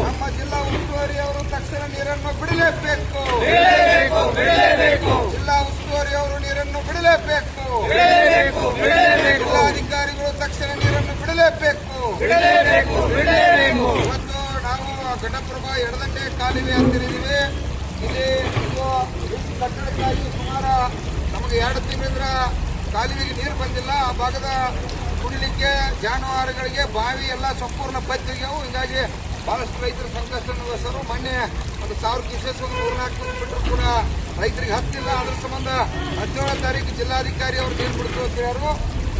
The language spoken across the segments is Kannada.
ನಮ್ಮ ಜಿಲ್ಲಾ ಉಸ್ತುವಾರಿ ಅವರು ತಕ್ಷಣ ನೀರನ್ನು ಬಿಡಲೇಬೇಕು. ಜಿಲ್ಲಾ ಉಸ್ತುವಾರಿ ಅವರು ನೀರನ್ನು ಬಿಡಲೇಬೇಕು. ಜಿಲ್ಲಾಧಿಕಾರಿಗಳು ತಕ್ಷಣ ನೀರನ್ನು ಬಿಡಲೇಬೇಕು. ಇವತ್ತು ನಾವು ಘಟಪ್ರಭಾ ಎಡದಂಡೆ ಕಾಲುವೆ ಅಂತಿದ್ದೀವಿ. ಇಲ್ಲಿ ಕಟ್ಟಡಕ್ಕಾಗಿ ಸುಮಾರು ನಮಗೆ 2 ತಿಂಗಳಿಂದ ಕಾಲುವೆಗೆ ನೀರು ಬಂದಿಲ್ಲ. ಆ ಭಾಗದ ಕುಡಿಲಿಕ್ಕೆ ಜಾನುವಾರುಗಳಿಗೆ ಬಾವಿ ಎಲ್ಲ ಸಂಪೂರ್ಣ ಬತ್ತಿಗೆವು. ಹೀಗಾಗಿ ಬಹಳಷ್ಟು ರೈತರ ಸಂಕಷ್ಟ ಅನುಭವಿಸರು. ಮೊನ್ನೆ 1,000 ಕ್ಯೂಸೆಸ್ 3-4 ಬಿಟ್ಟರು ಕೂಡ ರೈತರಿಗೆ ಹತ್ತಿಲ್ಲ. ಅದ್ರ ಸಂಬಂಧ 17ನೇ ತಾರೀಕು ಜಿಲ್ಲಾಧಿಕಾರಿ ಅವರು ನೀರು ಬಿಡ್ತು ಅಂತ ಹೇಳಿದ್ರು.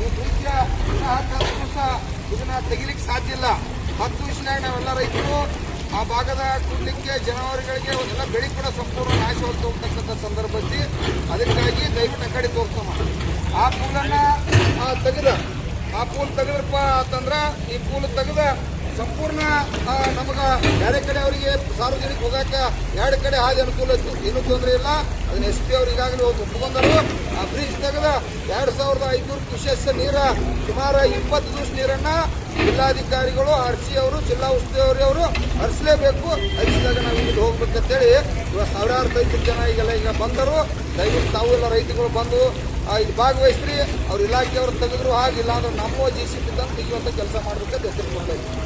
ಈ ದೃಶ್ಯ ಇದನ್ನ ತೆಗಿಲಿಕ್ಕೆ ಸಾಧ್ಯ ಇಲ್ಲ. 10 ವರ್ಷನಾಗ ನಾವೆಲ್ಲ ರೈತರು ಆ ಭಾಗದ ಕುಡ್ಲಿಕ್ಕೆ ಜಾನುವಾರುಗಳಿಗೆ ಎಲ್ಲ ಬೆಳೆ ಕೂಡ ಸಂಪೂರ್ಣ ನಾಶವಾಗ್ತಾ ಹೋಗ್ತಕ್ಕಂಥ ಸಂದರ್ಭದಲ್ಲಿ ಅದಕ್ಕಾಗಿ ದಯವಿಟ್ಟು ಆ ಕಡೆ ತೋರ್ಸಮ್ಮ. ಆ ಪೂಲನ್ನ ಆ ಪೂಲ್ ತೆಗೆದ್ರಪ್ಪ ಅಂತಂದ್ರ ಈ ಪೂಲ್ ತೆಗೆದ ಸಂಪೂರ್ಣ ನಮಗ ಬೇರೆ ಕಡೆ ಅವರಿಗೆ ಸಾರ್ವಜನಿಕ ಹೋಗಾಕ 2 ಕಡೆ ಹಾದಿ ಅನುಕೂಲ ಇತ್ತು. ಏನೂ ತೊಂದರೆ ಇಲ್ಲ. ಅದನ್ನ SP ಅವರು ಈಗಾಗಲೇ ಒಪ್ಪಿಕೊಂಡರು. ಆ ಬ್ರಿಡ್ಜ್ ತೆಗೆದ 2500 ಕ್ಯೂಸೆಸ್ ನೀರ ಸುಮಾರು 20 ದಿವಸ ನೀರನ್ನ ಜಿಲ್ಲಾಧಿಕಾರಿಗಳು RC ಅವರು ಜಿಲ್ಲಾ ಉಸ್ತುವಾರಿ ಅವರು ಹರಿಸಲೇಬೇಕು. ಹರಿಸಿದಾಗ ನಾವು ಇಲ್ಲಿ ಹೋಗ್ಬೇಕಂತೇಳಿ ಇವಾಗ ಸಾವಿರಾರು ರೈತರ ಜನ ಈಗ ಬಂದರು. ದಯವಿಟ್ಟು ತಾವು ಎಲ್ಲ ರೈತರುಗಳು ಬಂದು ಇದು ಭಾಗವಹಿಸ್ರಿ. ಅವ್ರ ಇಲಾಖೆಯವರು ತೆಗೆದ್ರು ಆಗಿಲ್ಲ ಅಂದ್ರೆ ನಮ್ಮ JCB ತಂದು ತೆಗೆಯುವಂಥ ಕೆಲಸ ಮಾಡಬೇಕಂತ ಹೆಸರು ಕೊಡ್ತಾ ಇದ್ದೀವಿ.